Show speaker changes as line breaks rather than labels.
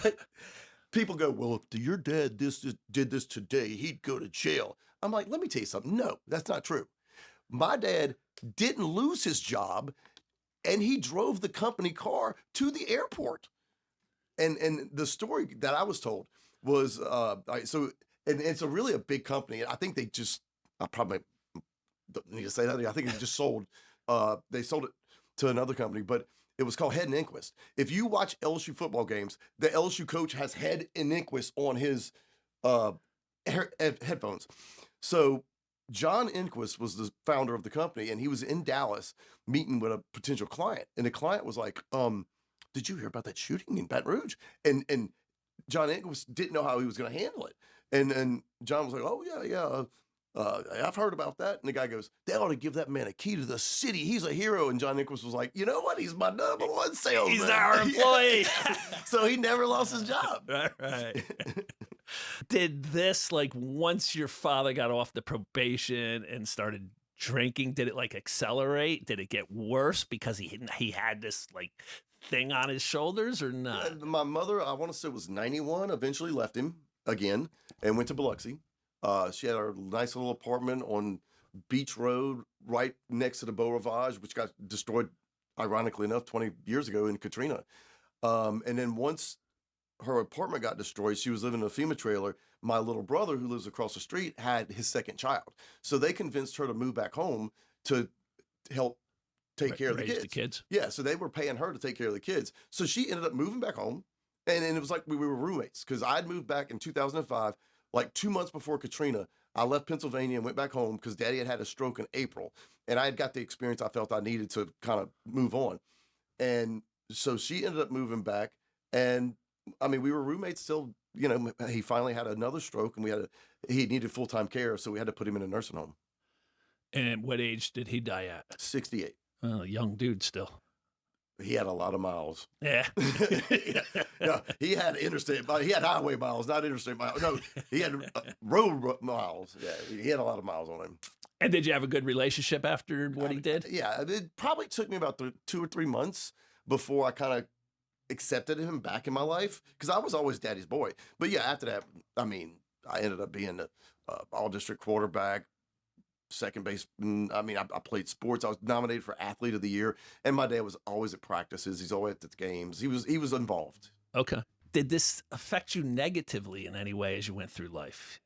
But people go, well, if your dad did this today, he'd go to jail. I'm like, let me tell you something. No, that's not true. My dad didn't lose his job, and he drove the company car to the airport. And the story that I was told was and it's a really a big company. I think they just I probably don't need to say that. I think it just sold. They sold it to another company, but it was called Head and Inquist. If you watch LSU football games, the LSU coach has Head and Inquist on his uh, headphones. So John Inquist was the founder of the company, and he was in Dallas meeting with a potential client, and the client was like, "Did you hear about that shooting in Baton Rouge?" And John Inquist didn't know how he was going to handle it, and John was like, "Oh yeah. I've heard about that." And the guy goes, "They ought to give that man a key to the city. He's a hero." And John Nichols was like, "You know what? He's my number one salesman.
He's our employee."
So he never lost his job.
Right. Did this, like, once your father got off the probation and started drinking, did it like accelerate? Did it get worse because he had this like thing on his shoulders or not?
My mother, I want to say, was 91. Eventually left him again and went to Biloxi. She had a nice little apartment on Beach Road, right next to the Beau Rivage, which got destroyed, ironically enough, 20 years ago in Katrina. And then once her apartment got destroyed, she was living in a FEMA trailer. My little brother, who lives across the street, had his second child. So they convinced her to move back home to help take care of the
Raise
kids. Yeah, so they were paying her to take care of the kids. So she ended up moving back home. And it was like we were roommates because I'd moved back in 2005. Like 2 months before Katrina, I left Pennsylvania and went back home because Daddy had a stroke in April. And I had got the experience I felt I needed to kind of move on. And so she ended up moving back. And I mean, we were roommates till, he finally had another stroke and he needed full-time care. So we had to put him in a nursing home.
And what age did he die at?
68.
Oh, young dude still.
He had a lot of miles.
Yeah.
No, he had interstate, he had highway miles, not interstate miles. No, he had road miles. Yeah, he had a lot of miles on him.
And did you have a good relationship after what he did?
Yeah, it probably took me about 2 or 3 months before I kind of accepted him back in my life because I was always Daddy's boy. But yeah, after that, I mean, I ended up being the all-district quarterback, second base. I mean, I played sports. I was nominated for Athlete of the Year, and my dad was always at practices. He's always at the games. He was involved.
Okay. Did this affect you negatively in any way as you went through life?